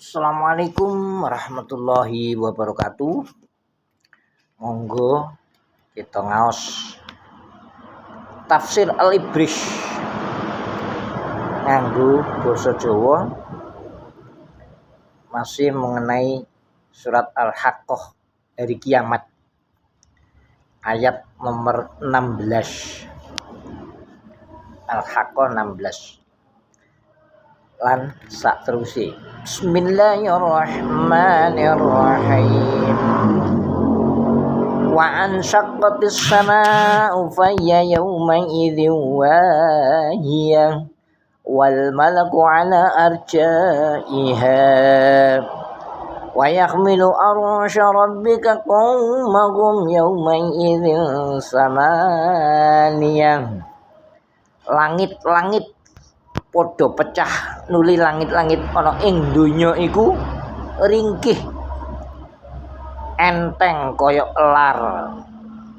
Assalamualaikum warahmatullahi wabarakatuh. Monggo kita ngaos tafsir Al-Ibrish nganggo basa Jawa, masih mengenai surat Al-Haqqah, hari kiamat, ayat nomor 16. Al-Haqqah 16 lan sak terusé. Bismillahirrahmanirrahim. Wa anshaqqatis samaa'u fayya yawma idzin wahiyah wal malaku 'ala arja'iha wa yahmilu arsya rabbika qaumahum yawma idzin samaniyah. Langit-langit padha pecah, nuli langit-langit ana ing donya iku ringkih enteng kaya lar,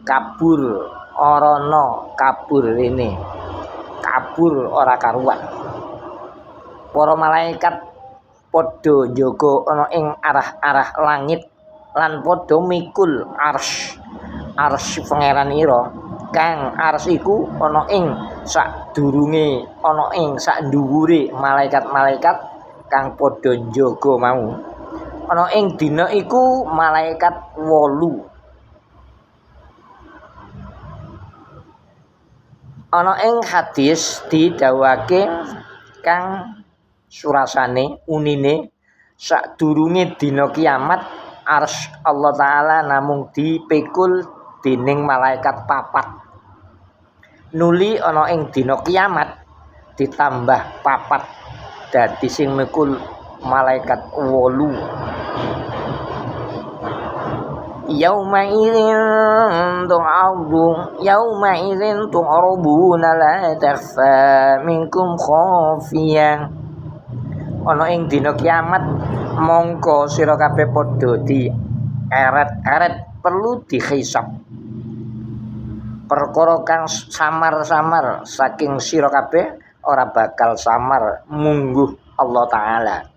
kabur arana, kabur rene, kabur ora karuan. Para malaikat padha njaga ana ing arah-arah langit lan padha mikul arsy pangeran ira, kang arsy iku ana ing sadurunge, ana ing sakndhuwure malaikat-malaikat kang padha njaga mau. Ana ing dina iku malaikat 8. Ana ing hadis didhawuhake kang surasane unine sadurunge dina kiamat arsy Allah taala namung dipikul dening malaikat 4. Nuli ana ing dina kiamat ditambah 4 dadi sing mikul malaikat 8. Yauma idzin tu'raduna la takhfa minkum khafiyah. Ana ing dina kiamat mongko sira kabeh padha dieret-eret, perlu dihisab. Perkara kang samar-samar saking sira kabeh ora bakal samar mungguh Allah taala.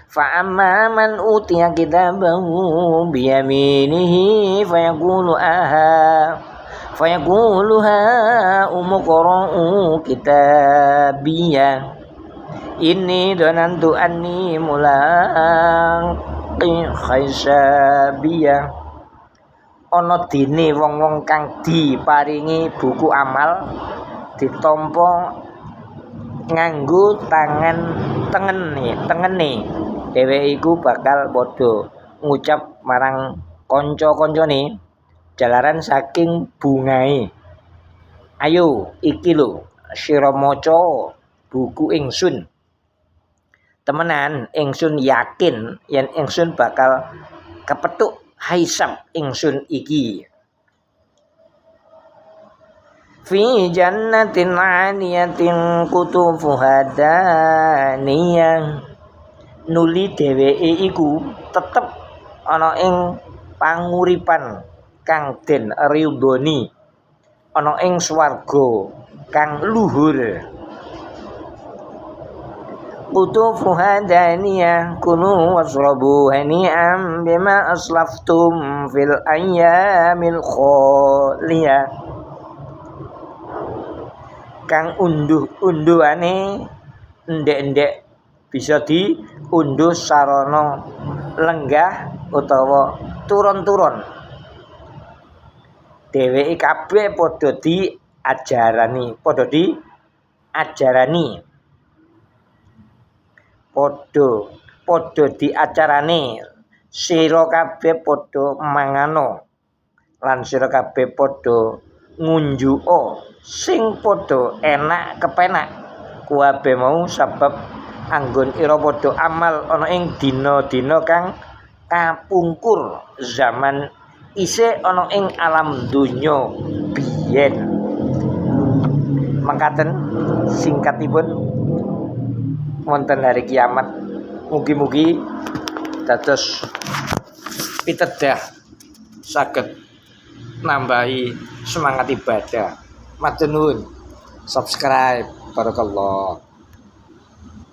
Fa amma man utiya kitabahu bi yaminihi fayaqulu umqra'u kitabiyah inni dhanantu anni mulaqi hisabiyah. Ana dene wong-wong kang diparingi buku amal ditampa nganggo tengene dheweke iku bakal padha ngucap marang kanca-kancane jalaran saking bungae, ayo iki lho sira maca buku ingsun. Temenan ingsun yakin yen ingsun bakal kepethuk hisab ingsun iki. Fi jannatin 'aliyatin qutufuha daniyah. Nuli dheweke iku tetep ana ing panguripan kang den ridhoni, ana ing swarga kang luhur. Qutufuha daniyah kulu wasrabu hani'an bima aslaftum fil ayyamil khaliyah. Kang unduh-unduhane endek-endek bisa diunduh sarana lenggah utawa turun-turun. Dheweke kabeh padha diajarani, padha diacarane sira kabeh padha mangano lan sira kabeh padha ngunjuka sing padha enak kepenak kuwabe mau sebab anggon ira padha amal ana ing dina-dina kang kapungkur zaman isih ana ing alam donya biyen. Mangkaten singkatipun wonten hari kiamat, mugi-mugi dados pitedah saged nambahi semangat ibadah. Matur nuwun. Subscribe. Barakallah.